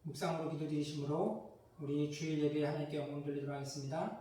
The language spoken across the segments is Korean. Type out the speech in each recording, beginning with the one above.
묵상으로 기도드리심으로 우리 주일 예배에 하나님께 영광 돌리도록 하겠습니다.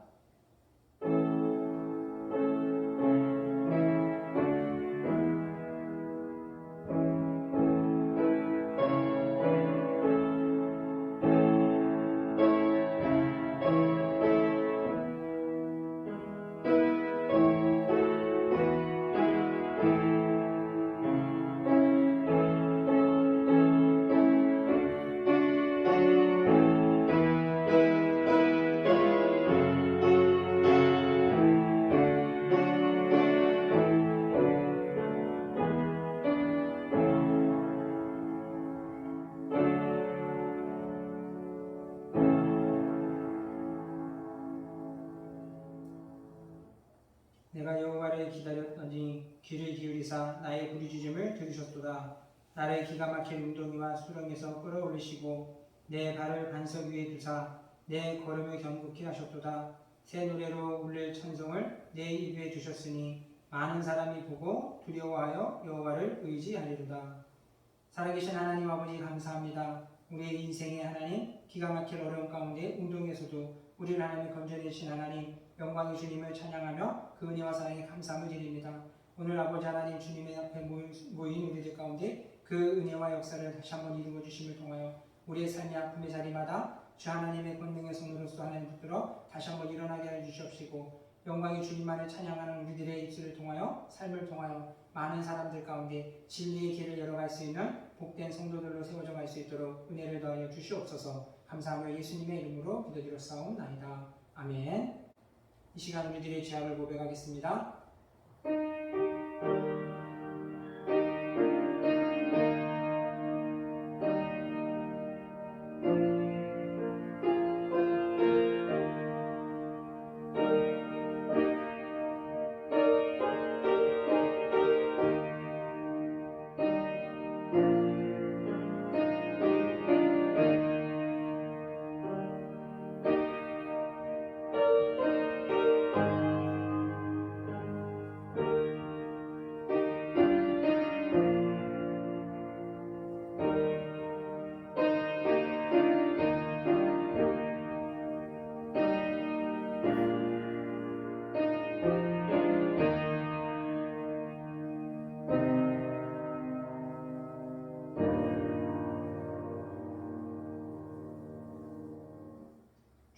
내가 여호와를 기다렸더니 귀를 기울이사 나의 부르짖음을 들으셨도다. 나를 기가 막힌 웅덩이와 수렁에서 끌어올리시고 내 발을 반석 위에 두사 내 걸음을 견고케 하셨도다. 새 노래로 울릴 찬송을 내 입에 주셨으니 많은 사람이 보고 두려워하여 여호와를 의지하리로다. 살아계신 하나님 아버지 감사합니다. 우리의 인생의 하나님, 기가 막힐 어려움 가운데 웅덩이에서도 우리를 하나님의 건져내신 하나님, 영광의 주님을 찬양하며 그 은혜와 사랑에 감사함을 드립니다. 오늘 아버지 하나님 주님의 앞에 모인 우리들 가운데 그 은혜와 역사를 다시 한번 이루어 주심을 통하여 우리의 삶의 아픔의 자리마다 주 하나님의 권능의 손으로서 하나님 붙들어 다시 한번 일어나게 하여 주시옵시고, 영광의 주님만을 찬양하는 우리들의 입술을 통하여 삶을 통하여 많은 사람들 가운데 진리의 길을 열어갈 수 있는 복된 성도들로 세워져 갈 수 있도록 은혜를 더하여 주시옵소서. 감사하며 예수님의 이름으로 기도드렸사옵나이다. 아멘. 이 시간 우리들의 죄악을 고백하겠습니다.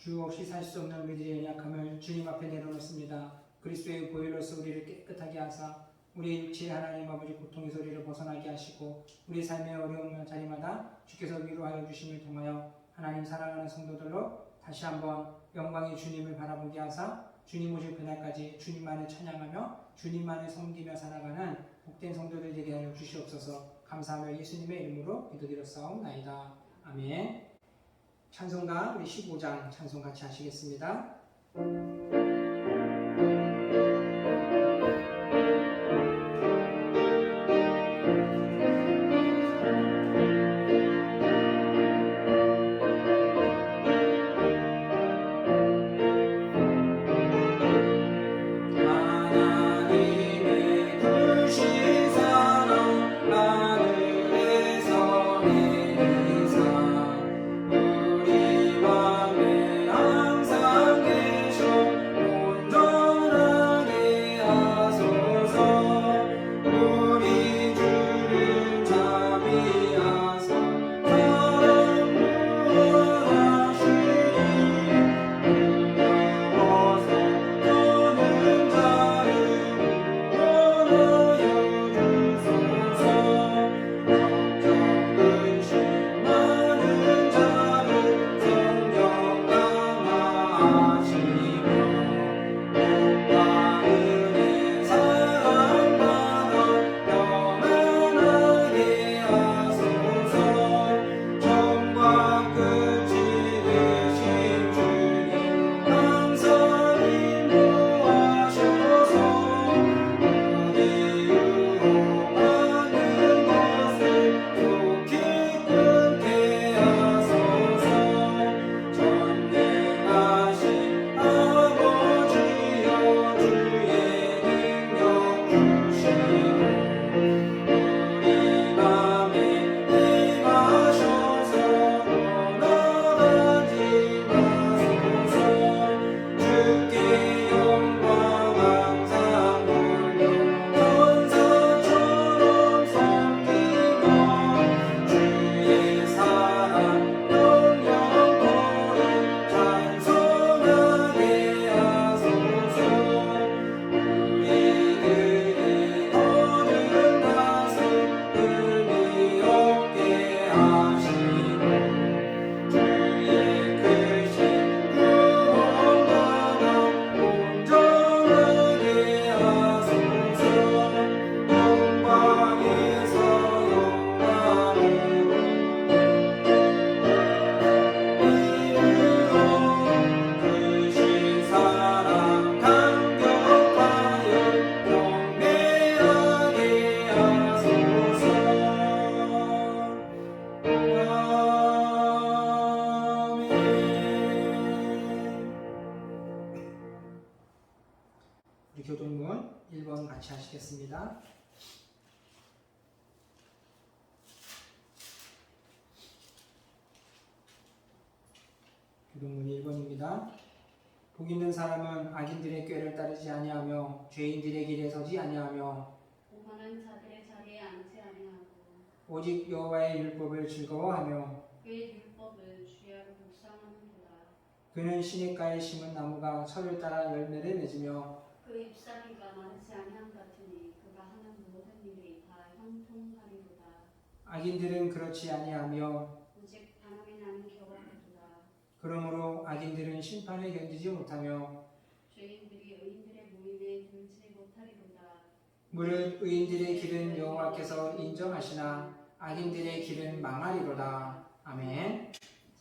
주 없이 살 수 없는 우리들의 연약함을 주님 앞에 내려놓습니다. 그리스도의 보혈로서 우리를 깨끗하게 하사 우리의 육체의 하나님 아버지 고통의 소리를 벗어나게 하시고 우리 삶의 어려운 자리마다 주께서 위로하여 주심을 통하여 하나님 사랑하는 성도들로 다시 한번 영광의 주님을 바라보게 하사 주님 오실 그날까지 주님만을 찬양하며 주님만을 섬기며 살아가는 복된 성도들 되게 하여 주시옵소서. 감사하며 예수님의 이름으로 기도드렸사옵나이다. 아멘. 찬송가 우리 15장 찬송 같이 하시겠습니다. 우리 맘에 항상 계셔 같이 하시겠습니다. 기도문 1번입니다. 복 있는 사람은 악인들의 꾀를 따르지 아니하며 죄인들의 길에 서지 아니하며 오만한 자들의 자리에 앉지 아니하고 오직 여호와의 율법을 즐거워하며 그의 율법을 주야로 묵상하는도다. 그는 시냇가에 심은 나무가 철을 따라 열매를 맺으며 그 잎사귀가 마르지 아니함 같으니 그가 하는 모든 일이 다 형통하리로다. 악인들은 그렇지 아니하며 오직 바람이 나는 겨와하도다. 그러므로 악인들은 심판을 견디지 못하며 죄인들이 의인들의 모임에 들지 못하리로다. 무릇 의인들의 길은 여호와께서 인정하시나 악인들의 길은 망하리로다. 아멘.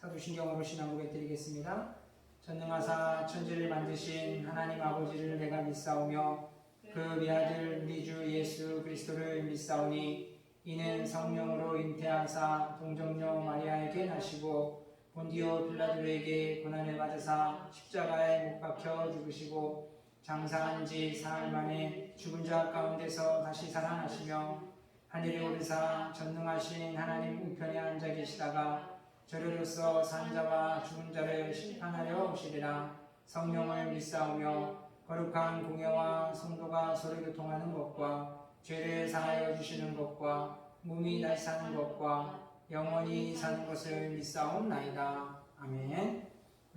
사도신경으로 신앙 고백 드리겠습니다. 전능하사 천지를 만드신 하나님 아버지를 내가 믿사오며 그 외아들 우리 주 예수 그리스도를 믿사오니 이는 성령으로 잉태하사 동정녀 마리아에게 나시고 본디오 빌라도에게 고난을 받으사 십자가에 못 박혀 죽으시고 장사한 지 사흘 만에 죽은 자 가운데서 다시 살아나시며 하늘에 오르사 전능하신 하나님 우편에 앉아 계시다가 저리로서 산 자와 죽은 자를 심판하려 오시리라. 성령을 믿사오며 거룩한 공예와 성도가 서로 교통하는 것과 죄를 사하여 주시는 것과 몸이 다시 사는 것과 영원히 사는 것을 믿사옵나이다. 아멘.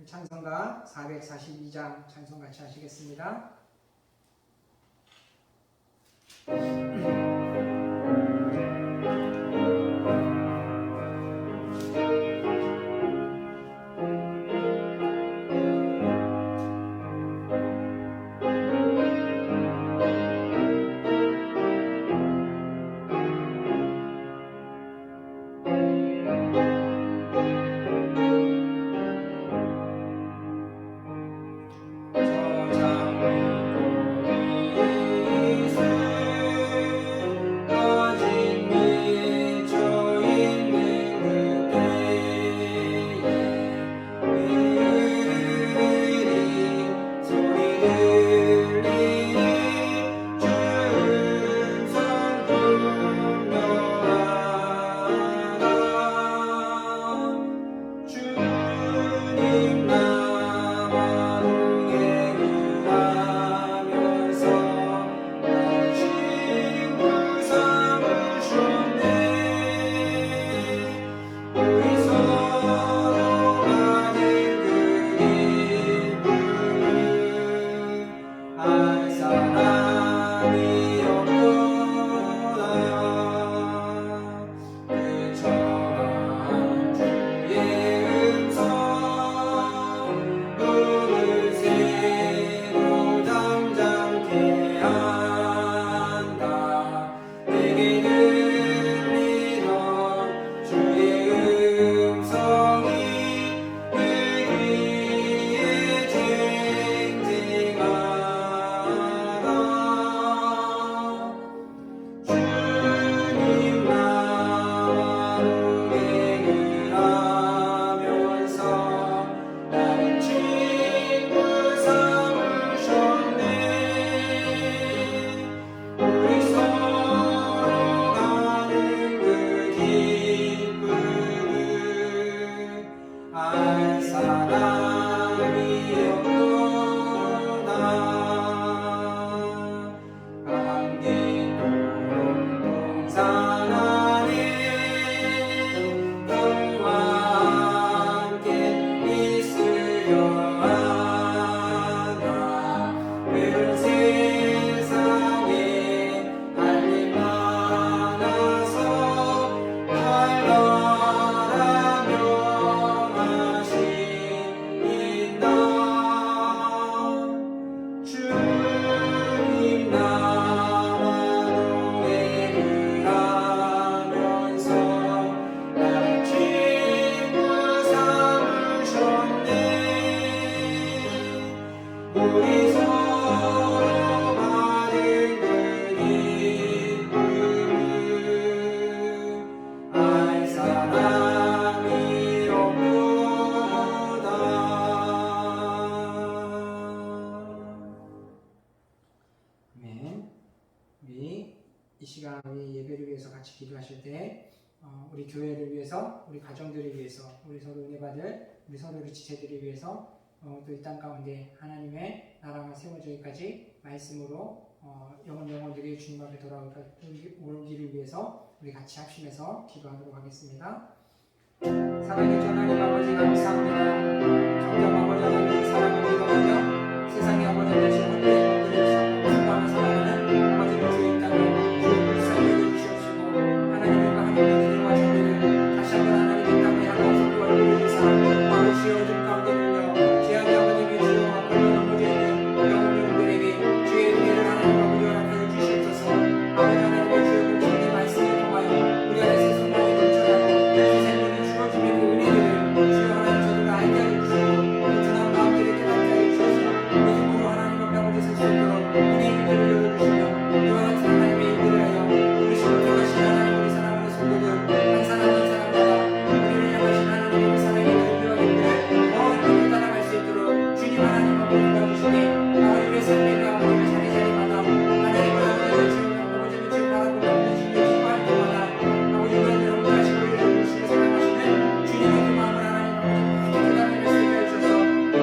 찬송가 442장 찬송 같이 하시겠습니다. 교회를 위해서 같이 기도하실 때 우리 교회를 위해서, 우리 가정들을 위해서, 우리 서로 은혜 받을 우리 서로의 지체들을 위해서 또 이 땅 가운데 하나님의 나라가 세워지기까지 말씀으로 영혼들이 주님 앞에 돌아오기를 위해서 우리 같이 합심해서 기도하도록 하겠습니다. 사랑의 하나님 아버지 감사합니다. 정녕 아버지 하나님 사랑을 믿어가며 세상의 아버지 되신 하나님의 것들을 추구하며 살아가는 아버지 주의 땅을 주의 불쌍히 여겨주시옵시고 하나님과 하나님의 자녀를 다시 한번 하나님의 땅에 하나님의 얼굴을 주사 아버지의 어둠 가운데 눌려 죄악의 아버님의 주여 얼마나 넘어져 있는 영혼들에게 주의 은혜를 하나님 아버지 허락하여 주시옵소서. 아버지 하나님의 주의 공천의 말씀을 통하여 우리 안에 새 생명이 넘쳐나고 새 생명이 주어지는 그 은혜들을 주여 하나님 저들을 알게 하여 주시고 온전한 마음들을 깨닫게 하여 주셔서 믿음으로 하나님 앞에 아버지 설 수 있도록 은혜의 길을 열어주시며 이와 같은 하나님의 일들을 하여 우리 신속하신 하나님 우리 사랑하는 성도들 한 사람 한 사람마다 우리를 향하신 하나님의 사랑의 은혜와 기쁨을 더 깊이 따라갈 수 있도록 주님 하나님 앞에 도와주시니 우리의 삶의 가운데 자리자리마다 하나님의 아버지의 지금 바라보고 있는 주님의 기뻐할 때마다 아버지가 여러분들 하시고 우리를 주시고 사랑하시는 주님의 그 마음을 하나님 아버지 깨달을 수 있게 해주셔서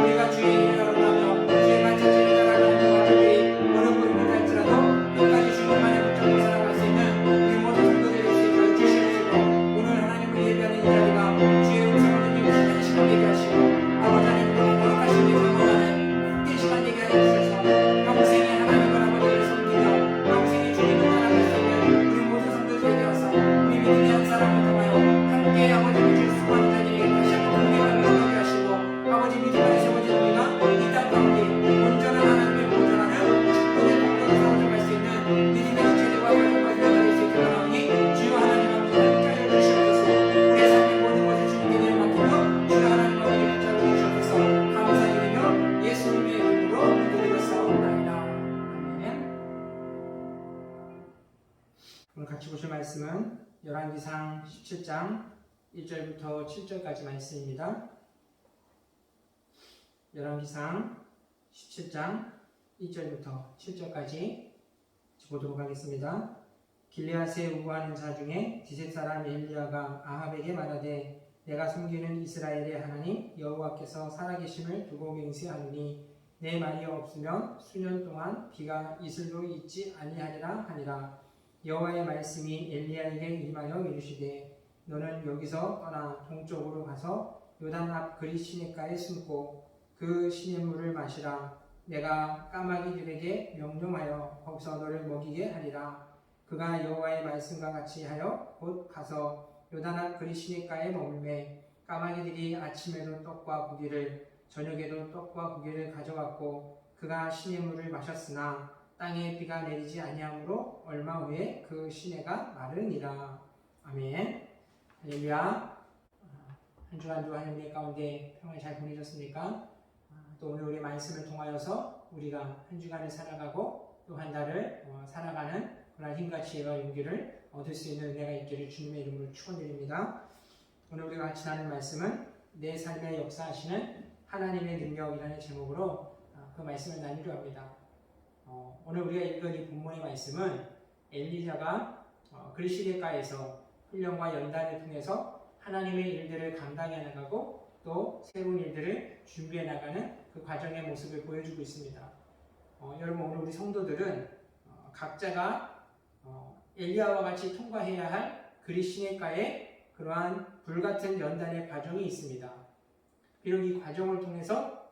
우리가 주의 일을 하며 주의 만찬제를 따라가는 그 과정들이 어렵고 힘들다 할지라도 끝까지 주님만의 붙잡고 살아갈 수 있는 우리 모든 성도들이 될 수 있도록 주시옵시고 오늘 하나님을 예배하는 이 자리가 주의 음성을 듣는 시간 시간 되게 하시고 아버지 하나님의 거룩하신 이 경험하는 이 시간 되게 하여 주셔서 평생에 하나님을 아버지를 섬기며 평생에 주님을 따라갈 수 있는 우리 모든 성도들에게 와서 우리 믿음의 한 사람을 통하여 함께 아버지를 줄 수많은 자들에게 다시 한번 은혜를 나누게 하시고 아버지 믿음 안에 세워진 우리가 이 땅 가운데 온전한 하나님의 보존하는 축복의 공로로 세워져갈 수 있는 믿음의 지체들과 가정까지 나아갈 수 있도록 하오니 주여 하나님 아버지 함께 하여 주시옵소서. 우리의 삶의 모든 것을 주님께 내어맡기며 주여 하나님 아버지 붙잡아 주시옵소서. 감사드리며 예수님의 이름으로 기도드렸사옵나이다. 아멘. 오늘 같이 보실 말씀은 열왕기상 17장 1절부터 7절까지 말씀입니다. 열왕기상 17장 1절부터 7절까지 보도록 하겠습니다. 길르앗에 우거하는 자 중에 디셋 사람 엘리야가 아합에게 말하되 내가 섬기는 이스라엘의 하나님 여호와께서 살아계심을 두고 맹세하노니 내 말이 없으면 수년 동안 비가 이슬로 있지 아니하리라 하니라. 여호와의 말씀이 엘리야에게 임하여 이르시되 너는 여기서 떠나 동쪽으로 가서 요단 앞 그리 시냇가에 숨고 그 시냇물을 마시라. 내가 까마귀들에게 명령하여 거기서 너를 먹이게 하리라. 그가 여호와의 말씀과 같이 하여 곧 가서 요단 앞 그리 시냇가에 머물매 까마귀들이 아침에도 떡과 고기를 저녁에도 떡과 고기를 가져왔고 그가 시냇물을 마셨으나 땅에 비가 내리지 아니하므로 얼마 후에 그 시내가 마르니라. 아멘. 할렐루야. 한 주간도 하나님의 가운데 평을 잘 보내셨습니까? 또 오늘 우리 말씀을 통하여서 우리가 한 주간을 살아가고 또 한 달을 살아가는 그런 힘과 지혜와 용기를 얻을 수 있는 은혜가 있기를 주님의 이름으로 축원드립니다. 오늘 우리가 같이 나눌 말씀은 내 삶에 역사하시는 하나님의 능력이라는 제목으로 그 말씀을 나누려 합니다. 오늘 우리가 읽은 이 본문의 말씀은 엘리야가 그리시대가에서 훈련과 연단을 통해서 하나님의 일들을 감당해 나가고 또 새로운 일들을 준비해 나가는 그 과정의 모습을 보여주고 있습니다. 여러분 오늘 우리 성도들은 각자가 엘리야와 같이 통과해야 할 그리시네가의 그러한 불같은 연단의 과정이 있습니다. 비록 이 과정을 통해서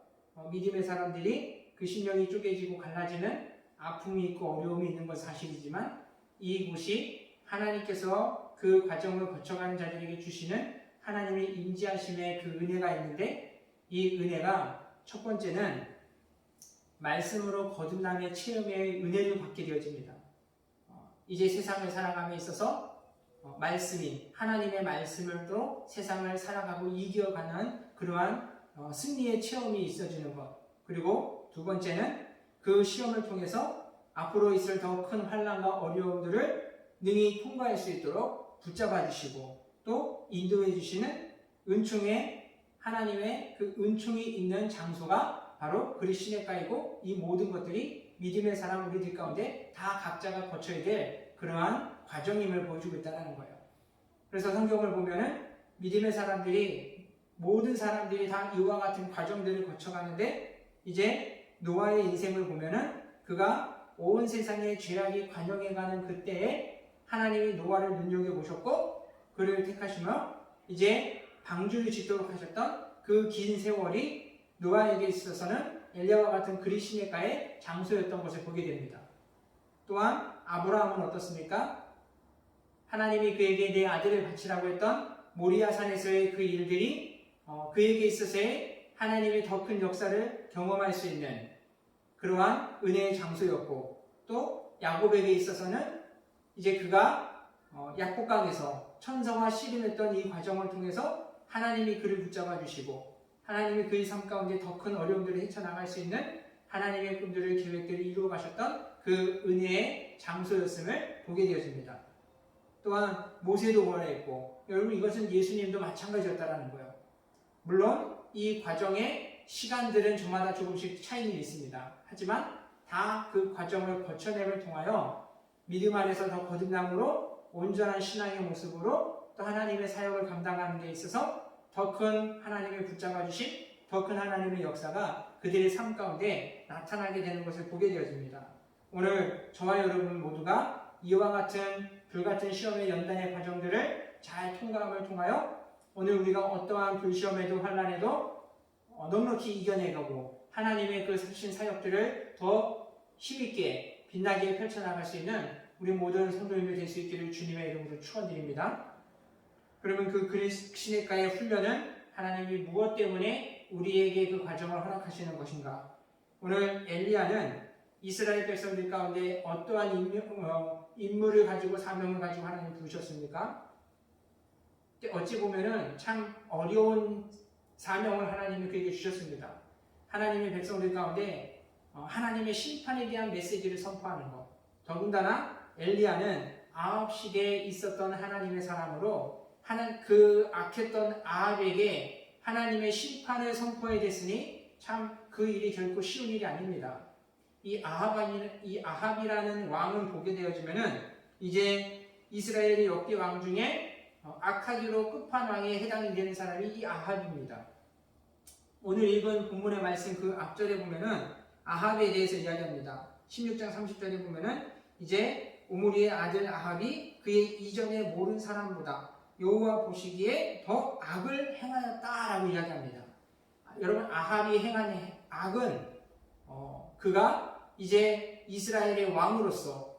믿음의 사람들이 그 심령이 쪼개지고 갈라지는 아픔이 있고 어려움이 있는 건 사실이지만 이곳이 하나님께서 그 과정을 거쳐가는 자들에게 주시는 하나님의 임재하심의 그 은혜가 있는데 이 은혜가 첫 번째는 말씀으로 거듭남의 체험의 은혜를 받게 되어집니다. 이제 세상을 살아감에 있어서 말씀이 하나님의 말씀으로 세상을 살아가고 이겨가는 그러한 승리의 체험이 있어지는 것. 그리고 두 번째는 그 시험을 통해서 앞으로 있을 더 큰 환난과 어려움들을 능히 통과할 수 있도록 붙잡아 주시고 또 인도해 주시는 은총의 하나님의 그 은총이 있는 장소가 바로 그리시네가이고 이 모든 것들이 믿음의 사람 우리들 가운데 다 각자가 거쳐야 될 그러한 과정임을 보여주고 있다는 거예요. 그래서 성경을 보면은 믿음의 사람들이 모든 사람들이 다 이와 같은 과정들을 거쳐가는데 이제 노아의 인생을 보면은 그가 온 세상의 죄악이 관영해가는 그때에 하나님이 노아를 눈여겨보셨고 그를 택하시며 이제 방주를 짓도록 하셨던 그 긴 세월이 노아에게 있어서는 엘리야와 같은 그리시네가의 장소였던 것을 보게 됩니다. 또한 아브라함은 어떻습니까? 하나님이 그에게 내 아들을 바치라고 했던 모리아산에서의 그 일들이 그에게 있어서의 하나님의 더 큰 역사를 경험할 수 있는 그러한 은혜의 장소였고 또 야곱에게 있어서는 이제 그가 약복강에서 천사와 씨름했던 이 과정을 통해서 하나님이 그를 붙잡아 주시고 하나님이 그의 삶 가운데 더 큰 어려움들을 헤쳐나갈 수 있는 하나님의 꿈들을 계획들을 이루어 가셨던 그 은혜의 장소였음을 보게 되어집니다. 또한 모세도 그랬고 여러분 이것은 예수님도 마찬가지였다라는 거예요. 물론 이 과정의 시간들은 저마다 조금씩 차이는 있습니다. 하지만 다 그 과정을 거쳐냄을 통하여 믿음 안에서 더 거듭남으로 온전한 신앙의 모습으로 또 하나님의 사역을 감당하는 데 있어서 더 큰 하나님을 붙잡아 주신 더 큰 하나님의 역사가 그들의 삶 가운데 나타나게 되는 것을 보게 되어집니다. 오늘 저와 여러분 모두가 이와 같은 불같은 시험의 연단의 과정들을 잘 통과함을 통하여 오늘 우리가 어떠한 불시험에도 환난에도 넉넉히 이겨내가고 하나님의 그 신 사역들을 더 힘있게 빛나게 펼쳐나갈 수 있는 우리 모든 성도님들 될 수 있기를 주님의 이름으로 축원드립니다. 그러면 그 그리시네가의 훈련은 하나님이 무엇 때문에 우리에게 그 과정을 허락하시는 것인가? 오늘 엘리야는 이스라엘 백성들 가운데 어떠한 임무를 가지고 사명을 가지고 하나님 부르셨습니까? 어찌 보면은 참 어려운 사명을 하나님이 그에게 주셨습니다. 하나님의 백성들 가운데 하나님의 심판에 대한 메시지를 선포하는 것. 더군다나 엘리야는 아합 시대에 있었던 하나님의 사람으로 그 악했던 아합에게 하나님의 심판을 선포해 됐으니 참 그 일이 결코 쉬운 일이 아닙니다. 이 아합이라는 왕을 보게 되어지면은 이제 이스라엘의 역대 왕 중에 악하기로 끝판왕에 해당이 되는 사람이 이 아합입니다. 오늘 읽은 본문의 말씀 그 앞절에 보면은 아합에 대해서 이야기합니다. 16장 30절에 보면은 이제 오므리의 아들 아합이 그의 이전에 모른 사람보다 여호와 보시기에 더 악을 행하였다라고 이야기합니다. 여러분 아합이 행한 악은 그가 이제 이스라엘의 왕으로서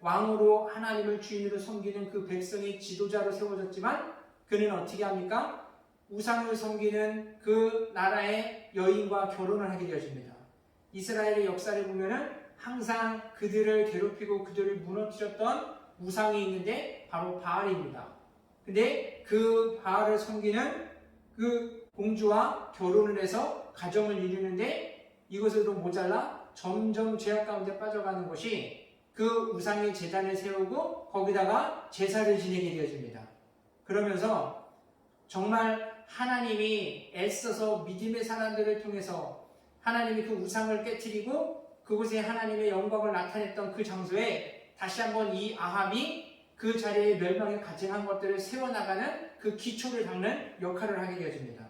왕으로 하나님을 주인으로 섬기는 그 백성의 지도자로 세워졌지만 그는 어떻게 합니까? 우상을 섬기는 그 나라의 여인과 결혼을 하게 되어집니다. 이스라엘의 역사를 보면은 항상 그들을 괴롭히고 그들을 무너뜨렸던 우상이 있는데 바로 바알입니다. 근데 그 바알을 섬기는 그 공주와 결혼을 해서 가정을 이루는데 이것으로 모자라 점점 죄악 가운데 빠져가는 것이 그 우상의 제단을 세우고 거기다가 제사를 지내게 되어집니다. 그러면서 정말 하나님이 애써서 믿음의 사람들을 통해서 하나님이 그 우상을 깨트리고 그곳에 하나님의 영광을 나타냈던 그 장소에 다시 한번 이 아합이 그 자리에 멸망에 가증한 것들을 세워나가는 그 기초를 닦는 역할을 하게 되어집니다.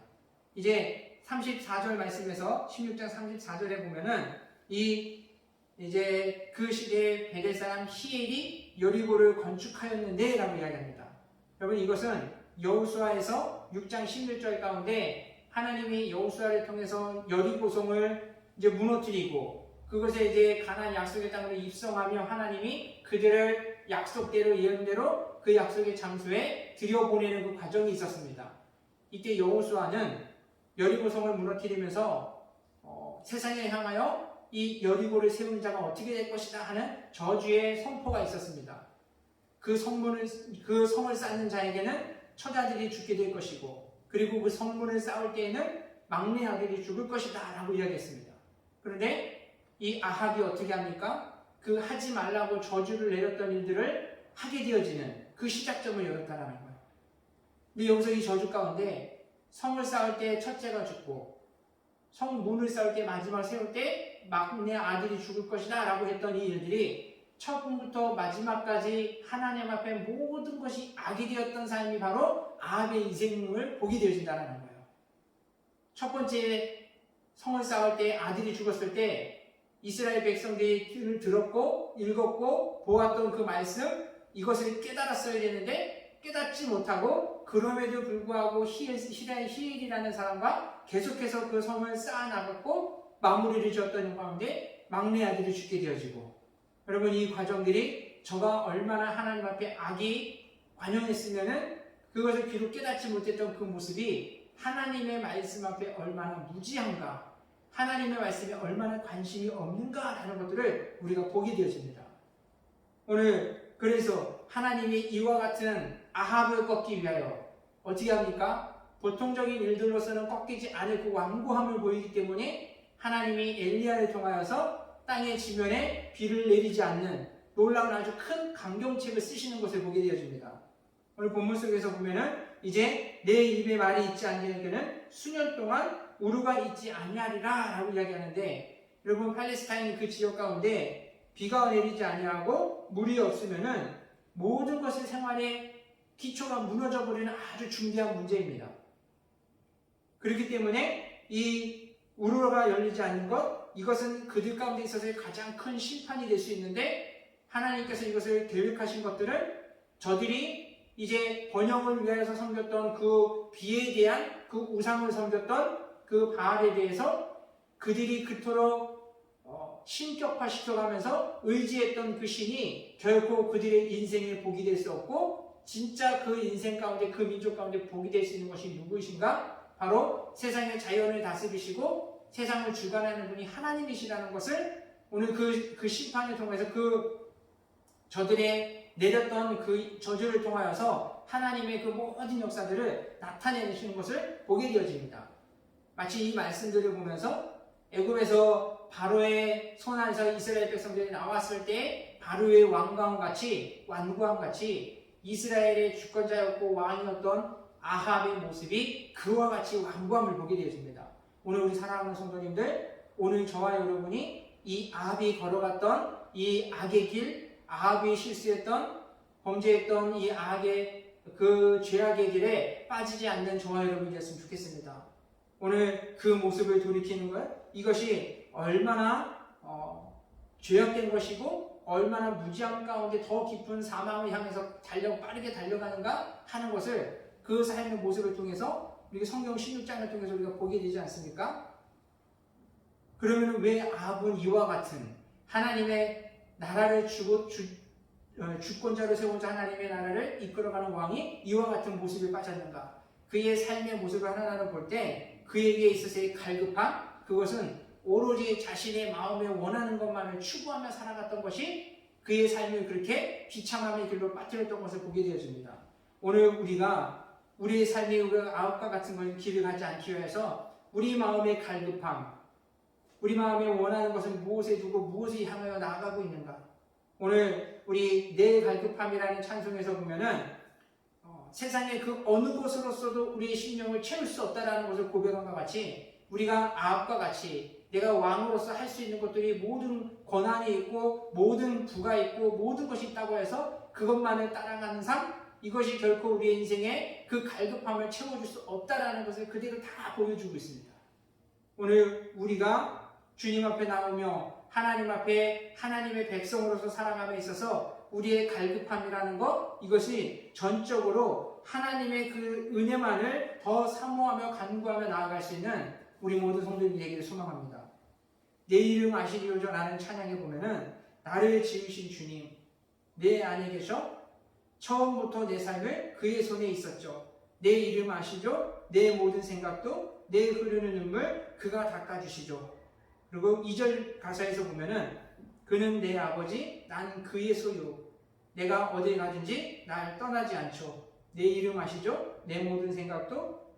이제 34절 말씀에서 16장 34절에 보면은 이제 그 시대에 베델 사람 히엘이 여리고를 건축하였는데 라고 이야기합니다. 여러분 이것은 여호수아에서 6장 16절 가운데 하나님이 여호수아를 통해서 여리고성을 이제 무너뜨리고 그것에 이제 가나안 약속의 땅으로 입성하며 하나님이 그들을 약속대로 예언대로 그 약속의 장소에 들여보내는 그 과정이 있었습니다. 이때 여호수아는 여리고성을 무너뜨리면서 세상에 향하여 이 여리고를 세운 자가 어떻게 될 것이다 하는 저주의 선포가 있었습니다. 그 성을 쌓는 자에게는 처자들이 죽게 될 것이고 그리고 그 성문을 쌓을 때에는 막내 아들이 죽을 것이다 라고 이야기했습니다. 그런데 이 아합이 어떻게 합니까? 그 하지 말라고 저주를 내렸던 일들을 하게 되어지는 그 시작점을 열었다는 거예요. 근데 여기서 이 저주 가운데 성을 쌓을 때 첫째가 죽고 성문을 쌓을 때 마지막 세울 때 막내 아들이 죽을 것이다 라고 했던 이 일들이 처음부터 마지막까지 하나님 앞에 모든 것이 악이 되었던 삶이 바로 아합의 인생을 보게 되어진다는 거예요. 첫 번째 성을 쌓을 때 아들이 죽었을 때 이스라엘 백성들이 귀를 들었고 읽었고 보았던 그 말씀, 이것을 깨달았어야 되는데 깨닫지 못하고 그럼에도 불구하고 히엘이라는 사람과 계속해서 그 성을 쌓아나갔고 마무리를 지었던 가운데 막내 아들이 죽게 되어지고, 여러분 이 과정들이 저가 얼마나 하나님 앞에 악이 관영했으면은 그것을 귀로 깨닫지 못했던 그 모습이 하나님의 말씀 앞에 얼마나 무지한가, 하나님의 말씀에 얼마나 관심이 없는가라는 것들을 우리가 보게 되어집니다. 오늘 그래서 하나님이 이와 같은 아합을 꺾기 위하여 어떻게 합니까? 보통적인 일들로서는 꺾이지 않을 그 완고함을 보이기 때문에 하나님이 엘리야를 통하여서 땅의 지면에 비를 내리지 않는 놀라운 아주 큰 강경책을 쓰시는 것을 보게 되어집니다. 오늘 본문 속에서 보면은 이제 내 입에 말이 있지 아니하게는 수년 동안 우루가 있지 아니하리라 라고 이야기하는데, 여러분 팔레스타인 그 지역 가운데 비가 내리지 아니하고 물이 없으면은 모든 것의 생활의 기초가 무너져 버리는 아주 중대한 문제입니다. 그렇기 때문에 이 우루가 열리지 않는 것, 이것은 그들 가운데 있어서의 가장 큰 심판이 될 수 있는데, 하나님께서 이것을 계획하신 것들은 저들이 이제 번영을 위하여서 섬겼던 그 비에 대한 그 우상을 섬겼던 그 바알에 대해서 그들이 그토록 신격화시켜가면서 의지했던 그 신이 결코 그들의 인생에 복이 될 수 없고, 진짜 그 인생 가운데 그 민족 가운데 복이 될 수 있는 것이 누구이신가? 바로 세상의 자연을 다스리시고 세상을 주관하는 분이 하나님이시라는 것을 오늘 그 심판을 통해서 그 저들의 내렸던 그 저주를 통하여서 하나님의 그 모든 역사들을 나타내시는 것을 보게 되어집니다. 마치 이 말씀들을 보면서 애굽에서 바로의 손 안에서 이스라엘 백성들이 나왔을 때 바로의 완고함 같이 이스라엘의 주권자였고 왕이었던 아합의 모습이 그와 같이 완고함을 보게 되어집니다. 오늘 우리 사랑하는 성도님들, 오늘 저와 여러분이 이 아합이 걸어갔던 이 악의 길, 아합이 실수했던 범죄했던 이 악의 그 죄악의 길에 빠지지 않는 저와 여러분이 됐으면 좋겠습니다. 오늘 그 모습을 돌이키는 것, 이것이 얼마나 죄악된 것이고 얼마나 무지함 가운데 더 깊은 사망을 향해서 빠르게 달려가는가 하는 것을 그 삶의 모습을 통해서 우리가 성경 16장을 통해서 우리가 보게 되지 않습니까? 그러면 왜 아합은 이와 같은 하나님의 나라를 주권자로 세우자 하나님의 나라를 이끌어가는 왕이 이와 같은 모습에 빠졌는가? 그의 삶의 모습을 하나하나 볼 때 그에게 있어서의 갈급함, 그것은 오로지 자신의 마음에 원하는 것만을 추구하며 살아갔던 것이 그의 삶을 그렇게 비참함의 길로 빠뜨렸던 것을 보게 되어집니다. 오늘 우리가 우리의 삶에 아합과 같은 길을 가지 않기 위해서 우리 마음의 갈급함, 우리 마음에 원하는 것을 무엇에 두고 무엇을 향하여 나아가고 있는가? 오늘 우리 내 갈급함이라는 찬송에서 보면은 세상의 그 어느 곳으로서도 우리의 심령을 채울 수 없다라는 것을 고백한 것 같이, 우리가 아합과 같이 내가 왕으로서 할 수 있는 것들이 모든 권한이 있고 모든 부가 있고 모든 것이 있다고 해서 그것만을 따라가는 삶, 이것이 결코 우리의 인생에 그 갈급함을 채워줄 수 없다라는 것을 그대로 다 보여주고 있습니다. 오늘 우리가 주님 앞에 나오며 하나님 앞에 하나님의 백성으로서 살아감에 있어서 우리의 갈급함이라는 것, 이것이 전적으로 하나님의 그 은혜만을 더 사모하며 간구하며 나아갈 수 있는 우리 모든 성도님이 되기를 소망합니다. 내 이름 아시리오죠 라는 찬양에 보면은 나를 지으신 주님 내 안에 계셔 처음부터 내 삶을 그의 손에 있었죠. 내 이름 아시죠? 내 모든 생각도 내 흐르는 눈물 그가 닦아주시죠. 그리고 2절 가사에서 보면은 그는 내 아버지, 난 그의 소유. 내가 어딜 가든지 날 떠나지 않죠. 내 이름 아시죠? 내 모든 생각도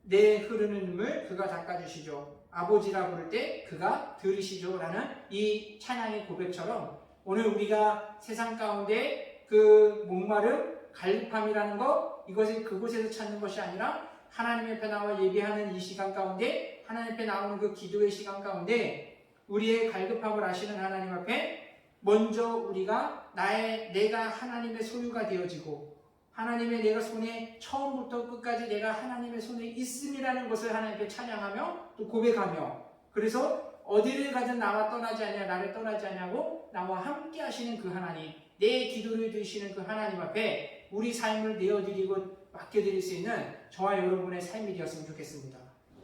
내 흐르는 눈물 그가 닦아주시죠. 아버지라 부를 때 그가 들으시죠. 라는 이 찬양의 고백처럼 오늘 우리가 세상 가운데 그 목마름, 갈급함이라는 것, 이것을 그곳에서 찾는 것이 아니라 하나님 앞에 나와 예배하는 이 시간 가운데, 하나님 앞에 나오는 그 기도의 시간 가운데 우리의 갈급함을 아시는 하나님 앞에 먼저 우리가 내가 하나님의 소유가 되어지고 하나님의 내가 손에 처음부터 끝까지 내가 하나님의 손에 있음이라는 것을 하나님께 찬양하며 또 고백하며 그래서 어디를 가든 나와 떠나지 않냐 나를 떠나지 않냐고 나와 함께 하시는 그 하나님 내 기도를 들으시는 그 하나님 앞에 우리 삶을 내어드리고 맡겨드릴 수 있는 저와 여러분의 삶이 되었으면 좋겠습니다.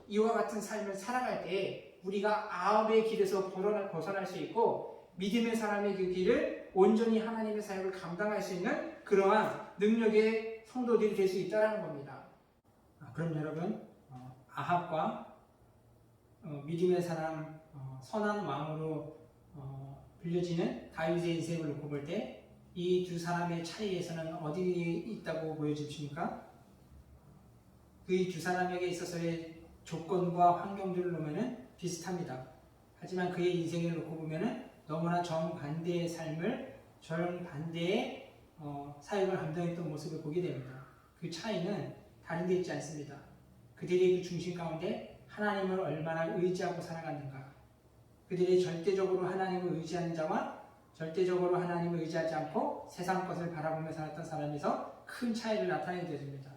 이와 같은 삶을 살아갈 때 우리가 아합의 길에서 벗어날 수 있고 믿음의 사람의 그 길을 온전히 하나님의 사역을 감당할 수 있는 그러한 능력의 성도들이 될 수 있다는 겁니다. 그럼 여러분 아합과 믿음의 사람 선한 왕으로 불려지는 다윗의 인생을 놓고 볼 때 이 두 사람의 차이에서는 어디에 있다고 보여집니까? 그 두 사람에게 있어서의 조건과 환경들을 보면은 비슷합니다. 하지만 그의 인생을 놓고 보면은 너무나 정반대의 삶을 정반대의 사역을 감당했던 모습을 보게 됩니다. 그 차이는 다른 데 있지 않습니다. 그들의 그 중심 가운데 하나님을 얼마나 의지하고 살아갔는가. 그들이 절대적으로 하나님을 의지하는 자와 절대적으로 하나님을 의지하지 않고 세상 것을 바라보며 살았던 사람에서 큰 차이를 나타내게 됩니다.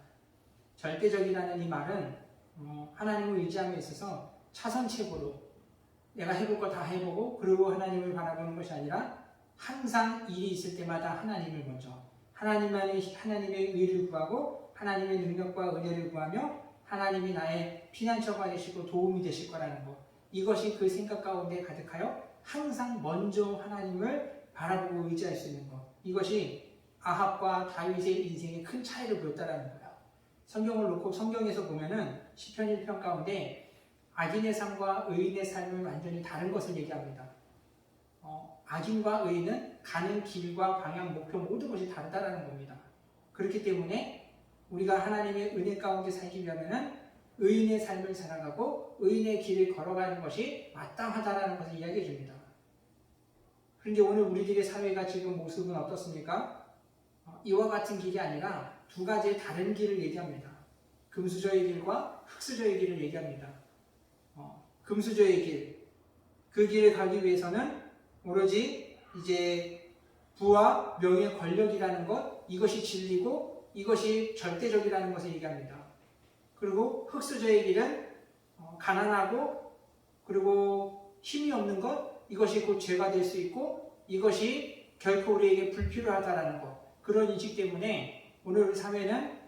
절대적이라는 이 말은 하나님을 의지함에 있어서 차선책으로 내가 해볼 거 다 해보고 그리고 하나님을 바라보는 것이 아니라 항상 일이 있을 때마다 하나님을 먼저 하나님의 의를 구하고 하나님의 능력과 은혜를 구하며 하나님이 나의 피난처가 되시고 도움이 되실 거라는 것 이것이 그 생각 가운데 가득하여 항상 먼저 하나님을 바라보고 의지할 수 있는 것 이것이 아합과 다윗의 인생에 큰 차이를 보였다는 거예요. 성경을 놓고 성경에서 보면은 시편 1편 가운데 악인의 삶과 의인의 삶은 완전히 다른 것을 얘기합니다. 악인과 의인은 가는 길과 방향, 목표 모든 것이 다르다는 겁니다. 그렇기 때문에 우리가 하나님의 은혜 가운데 살기 위하면은 의인의 삶을 살아가고 의인의 길을 걸어가는 것이 마땅하다는 것을 이야기해 줍니다. 그런데 오늘 우리들의 사회가 지금 모습은 어떻습니까? 이와 같은 길이 아니라 두 가지의 다른 길을 얘기합니다. 금수저의 길과 흙수저의 길을 얘기합니다. 금수저의 길, 그 길을 가기 위해서는 오로지 이제 부와 명예, 권력이라는 것, 이것이 진리고 이것이 절대적이라는 것을 얘기합니다. 그리고 흙수저의 길은 가난하고 그리고 힘이 없는 것, 이것이 곧 죄가 될 수 있고 이것이 결코 우리에게 불필요하다는 것. 그런 인식 때문에 오늘 우리 사회는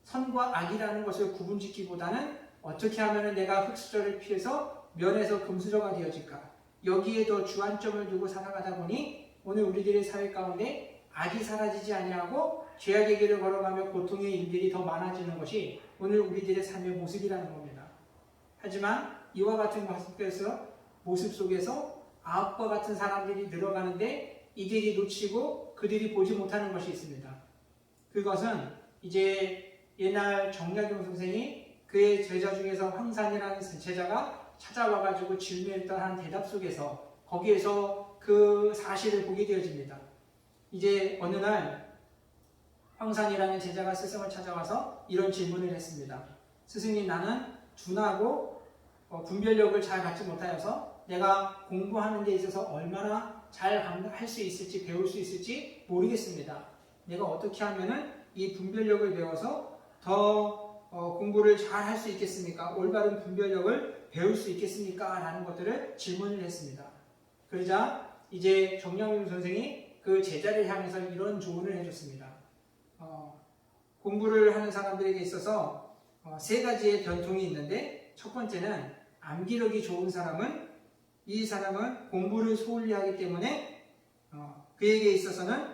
선과 악이라는 것을 구분짓기보다는 어떻게 하면 내가 흙수저를 피해서 면에서 금수저가 되어질까? 여기에 더 주안점을 두고 살아가다 보니 오늘 우리들의 사회 가운데 악이 사라지지 아니하고 죄악의 길을 걸어가며 고통의 일들이 더 많아지는 것이 오늘 우리들의 삶의 모습이라는 겁니다. 하지만 이와 같은 모습 속에서 아합과 같은 사람들이 늘어가는데 이들이 놓치고 그들이 보지 못하는 것이 있습니다. 그것은 이제 옛날 정약용 선생이 그의 제자 중에서 황산이라는 제자가 찾아와가지고 질문했던 한 대답 속에서 거기에서 그 사실을 보게 되어집니다. 이제 어느 날 황산이라는 제자가 스승을 찾아와서 이런 질문을 했습니다. 스승님, 나는 둔하고 분별력을 잘 갖지 못하여서 내가 공부하는 데 있어서 얼마나 잘 할 수 있을지 배울 수 있을지 모르겠습니다. 내가 어떻게 하면은 이 분별력을 배워서 더 공부를 잘 할 수 있겠습니까? 올바른 분별력을 배울 수 있겠습니까? 라는 것들을 질문을 했습니다. 그러자 이제 정약용 선생이 그 제자를 향해서 이런 조언을 해줬습니다. 공부를 하는 사람들에게 있어서 세 가지의 변통이 있는데 첫 번째는 암기력이 좋은 사람은 이 사람은 공부를 소홀히 하기 때문에 그에게 있어서는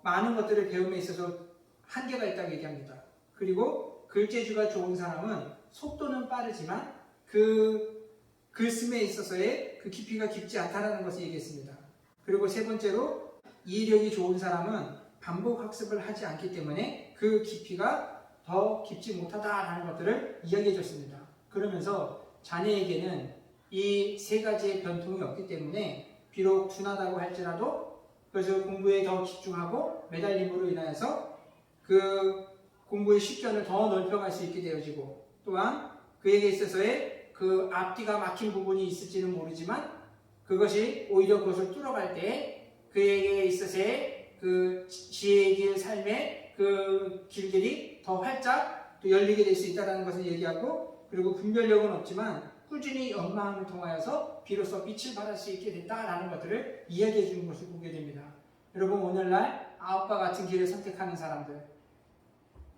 많은 것들을 배움에 있어서 한계가 있다고 얘기합니다. 그리고 글재주가 좋은 사람은 속도는 빠르지만 그 글씀에 있어서의 그 깊이가 깊지 않다는 것을 얘기했습니다. 그리고 세 번째로 이해력이 좋은 사람은 반복 학습을 하지 않기 때문에 그 깊이가 더 깊지 못하다라는 것들을 이야기해 줬습니다. 그러면서 자네에게는 이 세 가지의 변통이 없기 때문에 비록 둔하다고 할지라도 그래서 공부에 더 집중하고 매달림으로 인하여서 그 공부의 식견을 더 넓혀갈 수 있게 되어지고 또한 그에게 있어서의 그 앞뒤가 막힌 부분이 있을지는 모르지만 그것이 오히려 그것을 뚫어갈 때 그에게 있어서의 그 지혜의 길, 삶의 그 길들이 더 활짝 또 열리게 될 수 있다는 것을 얘기하고, 그리고 분별력은 없지만 꾸준히 연마함을 통하여서 비로소 빛을 발할 수 있게 됐다라는 것들을 이야기해 주는 것을 보게 됩니다. 여러분, 오늘날 아홉과 같은 길을 선택하는 사람들,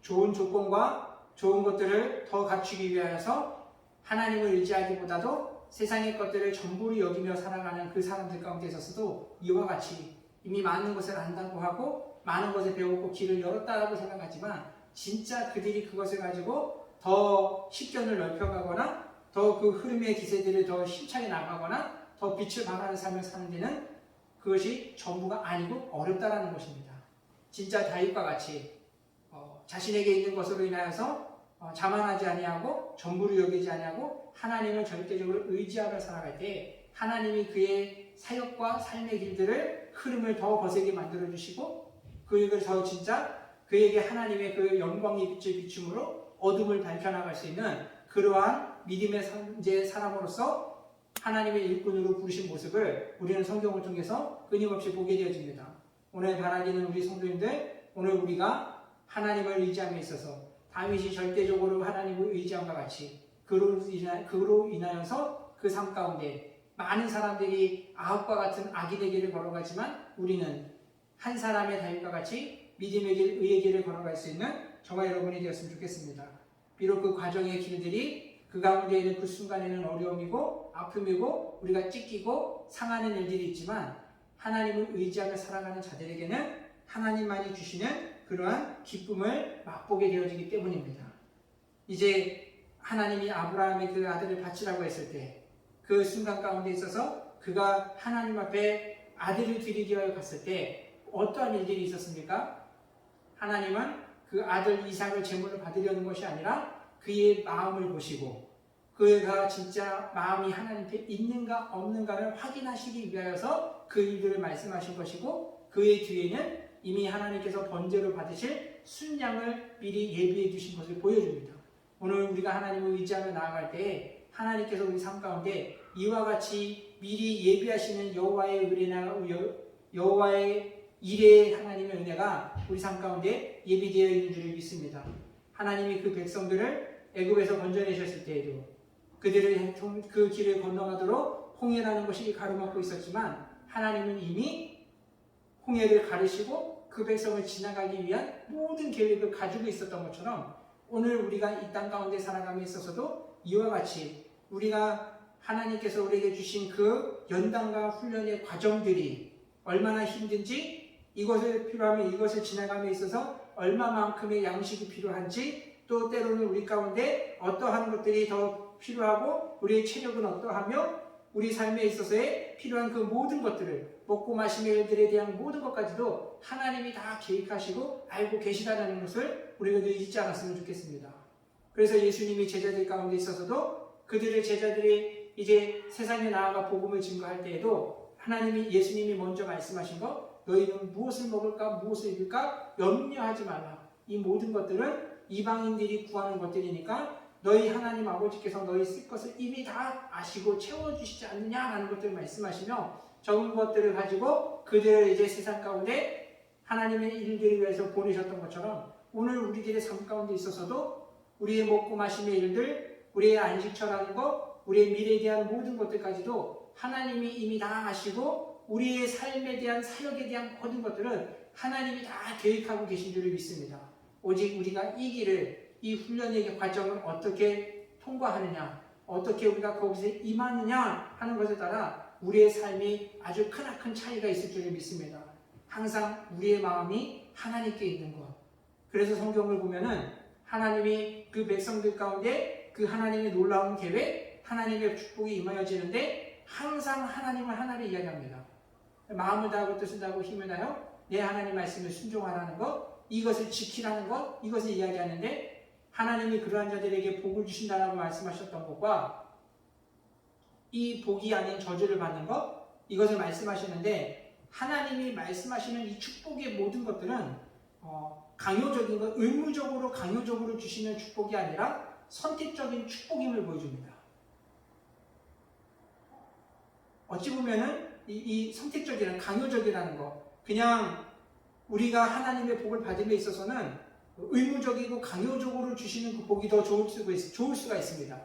좋은 조건과 좋은 것들을 더 갖추기 위하여서 하나님을 의지하기보다도 세상의 것들을 전부로 여기며 살아가는 그 사람들 가운데 있어서도 이와 같이 이미 많은 것을 안다고 하고 많은 것을 배우고 길을 열었다라고 생각하지만, 진짜 그들이 그것을 가지고 더 식견을 넓혀가거나 더 그 흐름의 기세들을 더 힘차게 나가거나 더 빛을 발하는 삶을 사는 데는 그것이 전부가 아니고 어렵다라는 것입니다. 진짜 다윗과 같이 자신에게 있는 것으로 인하여서 자만하지 아니하고 전부를 여기지 아니하고 하나님을 절대적으로 의지하며 살아갈 때 하나님이 그의 사역과 삶의 길들을 흐름을 더 거세게 만들어 주시고, 그에게 더 진짜 그에게 하나님의 그 영광의 빛을 비춤으로 어둠을 밝혀나갈 수 있는 그러한 믿음의 사람으로서 하나님의 일꾼으로 부르신 모습을 우리는 성경을 통해서 끊임없이 보게 되어집니다. 오늘 바라기는 우리 성도님들, 오늘 우리가 하나님을 의지함에 있어서 다윗이 절대적으로 하나님을 의지함과 같이 그로 인하여서 그 삶 가운데 많은 사람들이 아합과 같은 악인의 길을 걸어가지만 우리는 한 사람의 다윗과 같이 믿음의 길, 의의 길을 걸어갈 수 있는 저와 여러분이 되었으면 좋겠습니다. 비록 그 과정의 길들이 그 가운데 있는 그 순간에는 어려움이고 아픔이고 우리가 찢기고 상하는 일들이 있지만, 하나님을 의지하며 살아가는 자들에게는 하나님만이 주시는 그러한 기쁨을 맛보게 되어지기 때문입니다. 이제 하나님이 아브라함의 그 아들을 바치라고 했을 때 그 순간 가운데 있어서 그가 하나님 앞에 아들을 드리기 위하여 갔을 때 어떠한 일들이 있었습니까? 하나님은 그 아들 이삭을 제물로 받으려는 것이 아니라 그의 마음을 보시고 그가 진짜 마음이 하나님께 있는가 없는가를 확인하시기 위하여서 그 일들을 말씀하신 것이고, 그의 뒤에는 이미 하나님께서 번제로 받으실 순양을 미리 예비해 주신 것을 보여줍니다. 오늘 우리가 하나님을 의지하며 나아갈 때 하나님께서 우리 삶 가운데 이와 같이 미리 예비하시는 여호와의 의뢰나 여호와의 일의 하나님의 은혜가 우리 삶 가운데 예비되어 있는 줄을 믿습니다. 하나님이 그 백성들을 애굽에서 건져내셨을 때에도 그들을 그 길을 건너가도록 홍해라는 것이 가로막고 있었지만, 하나님은 이미 홍해를 가르시고 그 백성을 지나가기 위한 모든 계획을 가지고 있었던 것처럼, 오늘 우리가 이 땅 가운데 살아감에 있어서도 이와 같이 우리가 하나님께서 우리에게 주신 그 연단과 훈련의 과정들이 얼마나 힘든지, 이것을 필요하면 이것을 지나감에 있어서 얼마만큼의 양식이 필요한지, 또 때로는 우리 가운데 어떠한 것들이 더 필요하고 우리의 체력은 어떠하며 우리 삶에 있어서의 필요한 그 모든 것들을, 먹고 마시는 일들에 대한 모든 것까지도 하나님이 다 계획하시고 알고 계시다는 것을 우리가 잊지 않았으면 좋겠습니다. 그래서 예수님이 제자들 가운데 있어서도 그들의 제자들이 이제 세상에 나아가 복음을 증거할 때에도 예수님이 먼저 말씀하신 것, 너희는 무엇을 먹을까 무엇을 입을까 염려하지 말라. 이 모든 것들은 이방인들이 구하는 것들이니까 너희 하나님 아버지께서 너희 쓸 것을 이미 다 아시고 채워주시지 않느냐라는 것들을 말씀하시며, 적은 것들을 가지고 그들을 이제 세상 가운데 하나님의 일들을 위해서 보내셨던 것처럼, 오늘 우리들의 삶 가운데 있어서도 우리의 먹고 마심의 일들, 우리의 안식처라는 것, 우리의 미래에 대한 모든 것들까지도 하나님이 이미 다 아시고 우리의 삶에 대한 사역에 대한 모든 것들은 하나님이 다 계획하고 계신 줄을 믿습니다. 오직 우리가 이 길을, 이 훈련의 과정을 어떻게 통과하느냐, 어떻게 우리가 거기서 임하느냐 하는 것에 따라 우리의 삶이 아주 크나큰 차이가 있을 줄을 믿습니다. 항상 우리의 마음이 하나님께 있는 것. 그래서 성경을 보면은 하나님이 그 백성들 가운데 그 하나님의 놀라운 계획, 하나님의 축복이 임하여지는데 항상 하나님을 하나를 이야기합니다. 마음을 다하고 뜻을 다하고 힘을 다하여 내 하나님 말씀을 순종하라는 것, 이것을 지키라는 것, 이것을 이야기하는데, 하나님이 그러한 자들에게 복을 주신다라고 말씀하셨던 것과 이 복이 아닌 저주를 받는 것, 이것을 말씀하시는데, 하나님이 말씀하시는 이 축복의 모든 것들은 강요적인 것, 의무적으로 강요적으로 주시는 축복이 아니라 선택적인 축복임을 보여줍니다. 어찌 보면은 이 선택적이라는, 강요적이라는 거. 그냥 우리가 하나님의 복을 받음에 있어서는 의무적이고 강요적으로 주시는 그 복이 더 좋을 수가 있습니다.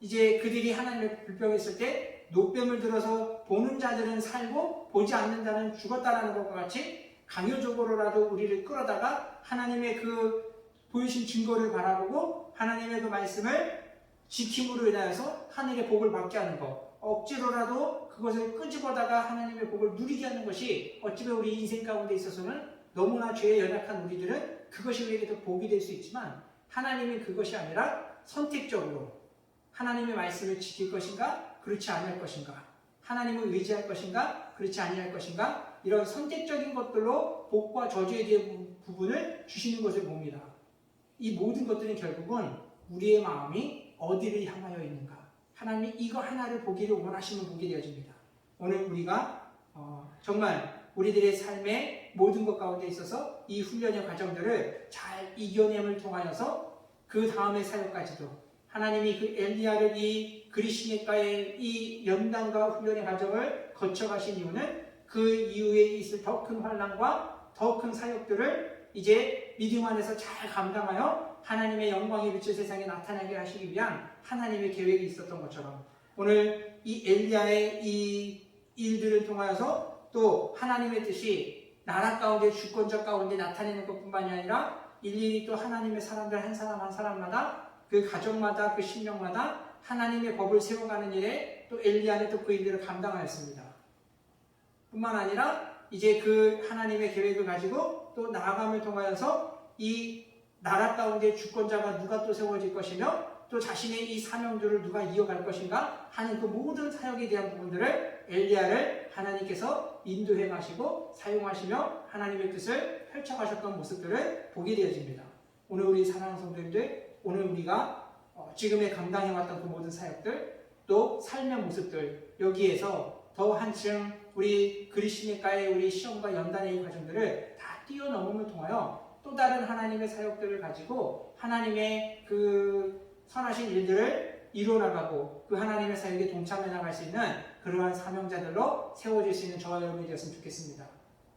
이제 그들이 하나님의 불평에 있을 때 노뱀을 들어서 보는 자들은 살고 보지 않는 자는 죽었다라는 것과 같이 강요적으로라도 우리를 끌어다가 하나님의 그 보이신 증거를 바라보고 하나님의 그 말씀을 지킴으로 인하여서 하늘의 복을 받게 하는 것, 억지로라도 그것을 끄집어다가 하나님의 복을 누리게 하는 것이 어찌 보면 우리 인생 가운데 있어서는 너무나 죄에 연약한 우리들은 그것이 우리에게 더 복이 될 수 있지만, 하나님은 그것이 아니라 선택적으로 하나님의 말씀을 지킬 것인가 그렇지 아니할 것인가, 하나님을 의지할 것인가 그렇지 아니할 것인가, 이런 선택적인 것들로 복과 저주에 대한 부분을 주시는 것을 봅니다. 이 모든 것들은 결국은 우리의 마음이 어디를 향하여 있는가, 하나님이 이거 하나를 보기를 원하시면 보게 되어집니다. 오늘 우리가 정말 우리들의 삶의 모든 것 가운데 있어서 이 훈련의 과정들을 잘 이겨냄을 통하여서 그 다음의 사역까지도 하나님이 그 엘리야를 이 그리시네가의 이 연단과 훈련의 과정을 거쳐가신 이유는 그 이후에 있을 더 큰 환난과 더 큰 사역들을 이제 믿음 안에서 잘 감당하여 하나님의 영광의 빛을 세상에 나타나게 하시기 위한 하나님의 계획이 있었던 것처럼, 오늘 이 엘리야의 이 일들을 통하여서 또 하나님의 뜻이 나라 가운데 주권자 가운데 나타내는 것뿐만이 아니라 일일이 또 하나님의 사람들 한 사람 한 사람마다 그 가정마다 그 신령마다 하나님의 법을 세워가는 일에 또 엘리야는 또 그 일들을 감당하였습니다. 뿐만 아니라 이제 그 하나님의 계획을 가지고 또 나아감을 통하여서 이 나라 가운데 주권자가 누가 또 세워질 것이며 또 자신의 이 사명들을 누가 이어갈 것인가 하는 그 모든 사역에 대한 부분들을 엘리야를 하나님께서 인도해 가시고 사용하시며 하나님의 뜻을 펼쳐가셨던 모습들을 보게 되어집니다. 오늘 우리 사랑하는 성도님들, 오늘 우리가 지금의 감당해왔던 그 모든 사역들, 또 삶의 모습들, 여기에서 더 한층 우리 그리시네가의 우리 시험과 연단의 이 과정들을 다 뛰어넘음을 통하여 또 다른 하나님의 사역들을 가지고 하나님의 그 선하신 일들을 이루어나가고 그 하나님의 사역에 동참해 나갈 수 있는 그러한 사명자들로 세워질 수 있는 저와 여러분이 되었으면 좋겠습니다.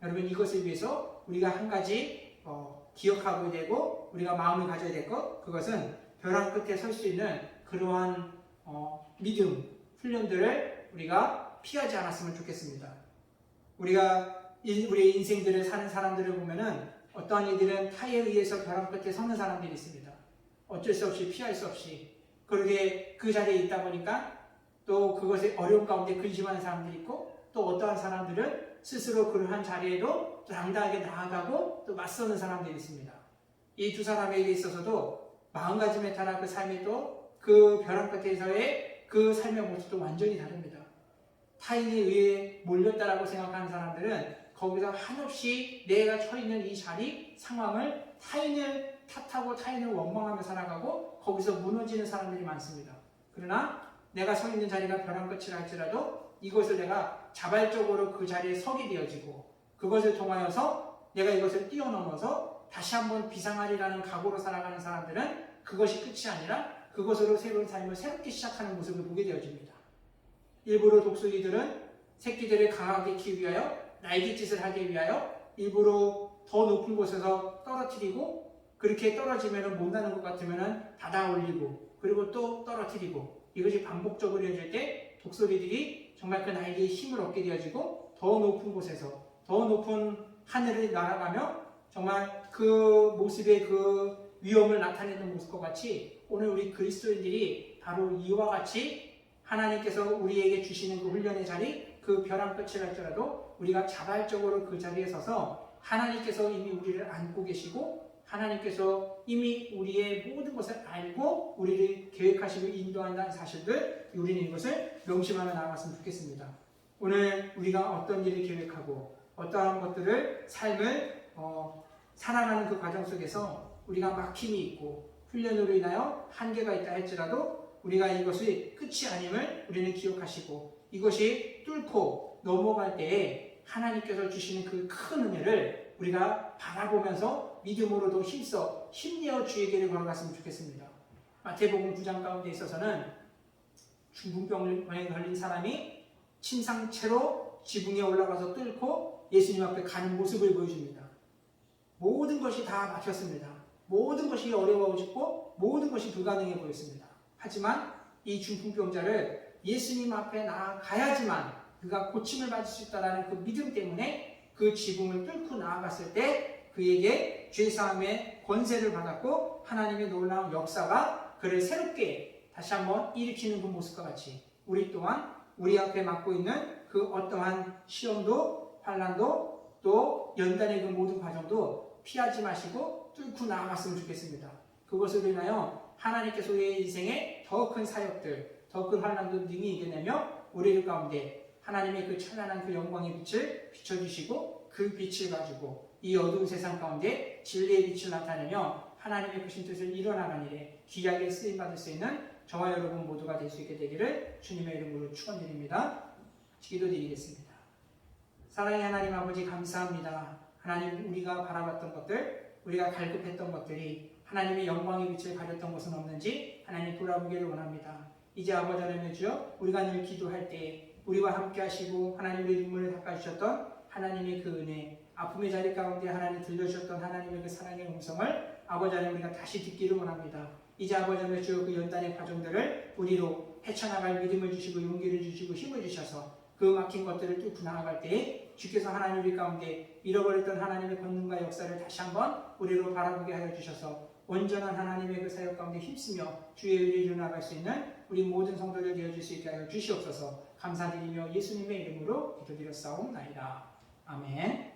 여러분, 이것을 위해서 우리가 한 가지 기억하고 되고 우리가 마음을 가져야 될 것, 그것은 벼랑 끝에 설 수 있는 그러한 믿음, 훈련들을 우리가 피하지 않았으면 좋겠습니다. 우리가 우리의 인생들을 사는 사람들을 보면은 어떠한 이들은 타에 의해서 벼랑 끝에 서는 사람들이 있습니다. 어쩔 수 없이 피할 수 없이 그렇게 그 자리에 있다 보니까 또 그것에 어려움 가운데 근심하는 사람들이 있고, 또 어떠한 사람들은 스스로 그러한 자리에도 당당하게 나아가고 또 맞서는 사람들이 있습니다. 이 두 사람에게 있어서도 마음가짐에 따라 그 삶이 또 그 벼랑 끝에서의 그 삶의 모습도 완전히 다릅니다. 타인에 의해 몰렸다라고 생각하는 사람들은 거기서 한없이 내가 처해 있는 이 자리, 상황을 타인을 탓하고 타인을 원망하며 살아가고 거기서 무너지는 사람들이 많습니다. 그러나 내가 서 있는 자리가 벼랑 끝이라 할지라도 이것을 내가 자발적으로 그 자리에 서게 되어지고 그것을 통하여서 내가 이것을 뛰어넘어서 다시 한번 비상하리라는 각오로 살아가는 사람들은 그것이 끝이 아니라 그것으로 새로운 삶을 새롭게 시작하는 모습을 보게 되어집니다. 일부러 독수리들은 새끼들을 강하게 키우기 위하여 날갯짓을 하기 위하여 일부러 더 높은 곳에서 떨어뜨리고, 그렇게 떨어지면 못나는 것 같으면 닫아 올리고 그리고 또 떨어뜨리고, 이것이 반복적으로 이어질 때 독수리들이 정말 그 날개에 힘을 얻게 되어지고 더 높은 곳에서 더 높은 하늘을 날아가며 정말 그 모습의 그 위엄을 나타내는 모습과 같이 오늘 우리 그리스도인들이 바로 이와 같이 하나님께서 우리에게 주시는 그 훈련의 자리, 그 벼랑 끝을 할지라도 우리가 자발적으로 그 자리에 서서 하나님께서 이미 우리를 안고 계시고 하나님께서 이미 우리의 모든 것을 알고 우리를 계획하시고 인도한다는 사실들, 우리는 이것을 명심하며 나아갔으면 좋겠습니다. 오늘 우리가 어떤 일을 계획하고 어떠한 것들을 삶을 살아가는 그 과정 속에서 우리가 막힘이 있고 훈련으로 인하여 한계가 있다 할지라도 우리가 이것이 끝이 아님을 우리는 기억하시고 이것이 뚫고 넘어갈 때에 하나님께서 주시는 그 큰 은혜를 우리가 바라보면서 믿음으로도 힘내어 주의 길을 걸어갔으면 좋겠습니다. 마태복음 9장 가운데 있어서는 중풍병에 걸린 사람이 침상채로 지붕에 올라가서 뚫고 예수님 앞에 가는 모습을 보여줍니다. 모든 것이 다 막혔습니다. 모든 것이 어려워지고 모든 것이 불가능해 보였습니다. 하지만 이 중풍병자를 예수님 앞에 나아가야지만 그가 고침을 받을 수 있다는 그 믿음 때문에 그 지붕을 뚫고 나아갔을 때 그에게 죄사함의 권세를 받았고 하나님의 놀라운 역사가 그를 새롭게 다시 한번 일으키는 그 모습과 같이 우리 또한 우리 앞에 맡고 있는 그 어떠한 시험도 환난도 또 연단의 그 모든 과정도 피하지 마시고 뚫고 나아갔으면 좋겠습니다. 그것으로 인하여 하나님께서 우리의 인생에 더 큰 사역들, 더 큰 환난도 능히 이겨내며 우리들 가운데 하나님의 그 찬란한 그 영광의 빛을 비춰주시고 그 빛을 가지고 이 어두운 세상 가운데 진리의 빛을 나타내며 하나님의 그 뜻을 이뤄나가는 일에 귀하게 쓰임받을 수 있는 저와 여러분 모두가 될 수 있게 되기를 주님의 이름으로 축원드립니다. 기도드리겠습니다. 사랑의 하나님 아버지 감사합니다. 하나님 우리가 바라봤던 것들, 우리가 갈급했던 것들이 하나님의 영광의 빛을 가렸던 것은 없는지 하나님 돌아보기를 원합니다. 이제 아버지 하나님 주여 우리가 늘 기도할 때 우리와 함께 하시고 하나님 우리 눈물을 닦아주셨던 하나님의 그 은혜, 아픔의 자리 가운데 하나님 들려주셨던 하나님의 그 사랑의 음성을 아버지 하나님 우리가 다시 듣기를 원합니다. 이제 아버지 하나님 주여 그 연단의 과정들을 우리로 헤쳐나갈 믿음을 주시고 용기를 주시고 힘을 주셔서 그 막힌 것들을 뚫고 나아갈 때에 주께서 하나님 우리 가운데 잃어버렸던 하나님의 권능과 역사를 다시 한번 우리로 바라보게 하여 주셔서 온전한 하나님의 그 사역 가운데 힘쓰며 주의 의를 나아갈 수 있는 우리 모든 성도들 되어줄 수 있게 하여 주시옵소서. 감사드리며 예수님의 이름으로 기도드렸사옵나이다. 아멘.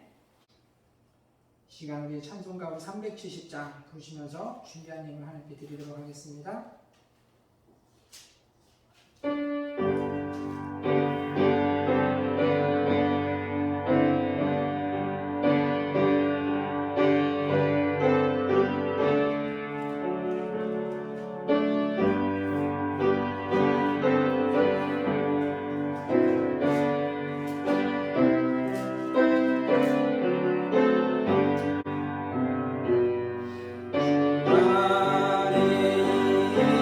시간 우리 찬송가 370장 부르시면서 준비한 예물 하나님께 드리도록 하겠습니다. 아래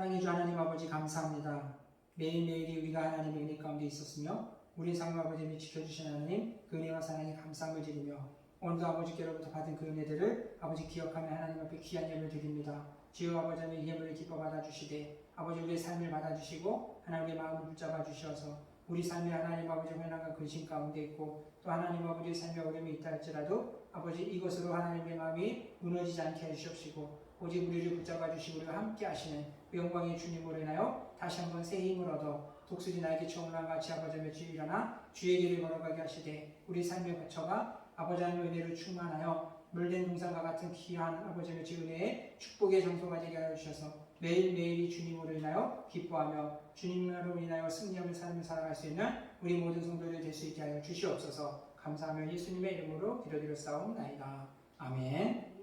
사랑해 주 하나님 아버지 감사합니다. 매일매일이 우리가 하나님의 은혜 가운데 있었으며 우리 삶을 아버지님이 지켜주신 하나님 그 은혜와 사랑에 감사함을 드리며 오늘도 아버지께로부터 받은 그 은혜들을 아버지 기억하며 하나님 앞에 귀한 예물 드립니다. 주여 아버지 하나님 예물을 기뻐 받아주시되 아버지 우리의 삶을 받아주시고 하나님의 마음을 붙잡아 주셔서 우리 삶이 하나님 아버지 환난과 근심 가운데 있고 또 하나님 아버지의 삶에 어려움이 있다 할지라도 아버지 이것으로 하나님의 마음이 무너지지 않게 해주시옵시고 오직 우리를 붙잡아 주시고 우리와 함께 하시는 영광의 주님으로 인하여 다시 한번 새 힘을 얻어 독수리 날개 처음과 같이 아버지 하나님의 주에 일어나 주의 길을 걸어가게 하시되 우리 삶의 거처가 아버지 하나님의 은혜로 충만하여 물된 동산과 같은 귀한 아버지 하나님의 주 은혜의 축복의 장소가 되게 하여 주셔서 매일매일이 주님으로 인하여 기뻐하며 주님으로 인하여 승리하며 삶을 살아갈 수 있는 우리 모든 성도들이 될 수 있게 하여 주시옵소서. 감사하며 예수님의 이름으로 기도드렸사옵나이다. 아멘.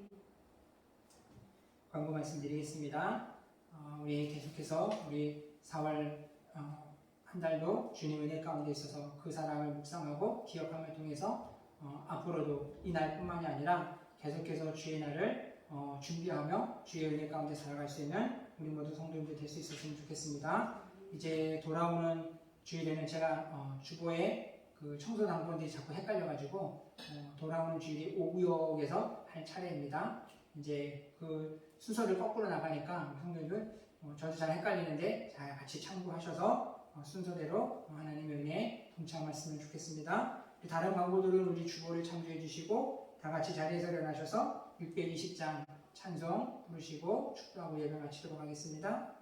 광고 말씀드리겠습니다. 우리 계속해서 우리 4월 한 달도 주님 은혜 가운데 있어서 그 사랑을 묵상하고 기억함을 통해서 앞으로도 이 날뿐만이 아니라 계속해서 주의 날을 준비하며 주의 은혜 가운데 살아갈 수 있는 우리 모두 성도님들 될 수 있었으면 좋겠습니다. 이제 돌아오는 주일에는 제가 주보에 그 청소 당번들이 자꾸 헷갈려가지고 돌아오는 주일이 오구역에서 할 차례입니다. 이제 그 순서를 거꾸로 나가니까 성도님들 저도 잘 헷갈리는데 잘 같이 참고하셔서 순서대로 하나님의 은혜에 동참하셨으면 좋겠습니다. 다른 광고들은 우리 주보를 참조해 주시고 다 같이 자리에서 일어나셔서 620장 찬송 부르시고 축도하고 예배 마치도록 하겠습니다.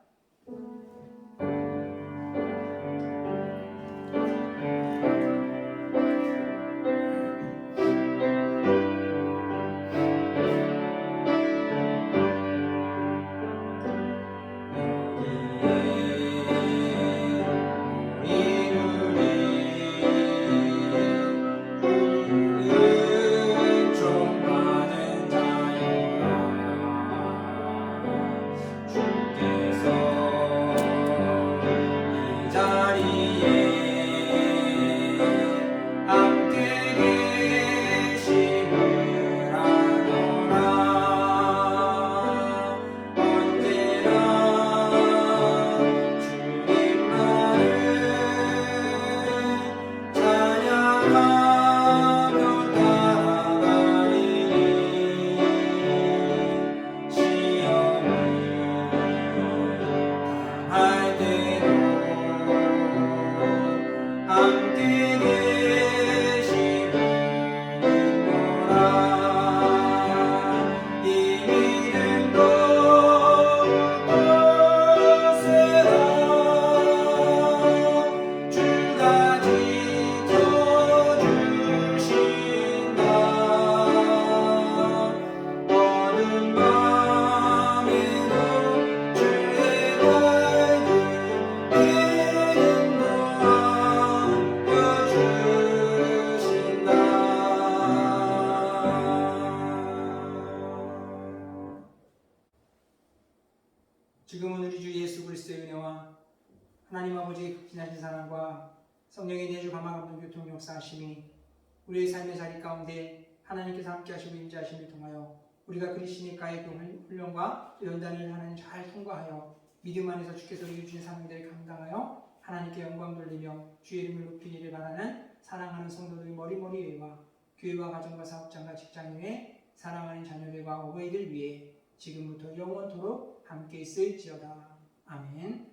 지금은 우리 주 예수 그리스도의 은혜와 하나님 아버지의 극진하신 사랑과 성령의 내주 감화감동 교통 역사하심이 우리의 삶의 자리 가운데 하나님께서 함께 하시고 임재하심을 통하여 우리가 그리스도니까의 그 훈련과 연단을 하나님 잘 통과하여 믿음 안에서 주께서 우리에게 주신 사명들을 감당하여 하나님께 영광 돌리며 주의 이름을 높이기를 바라는 사랑하는 성도들 머리머리 위에와 교회와 가정과 사업장과 직장 위에 사랑하는 자녀들과 어버이들 위해 지금부터 영원토록 함께 있을지어다. 아멘.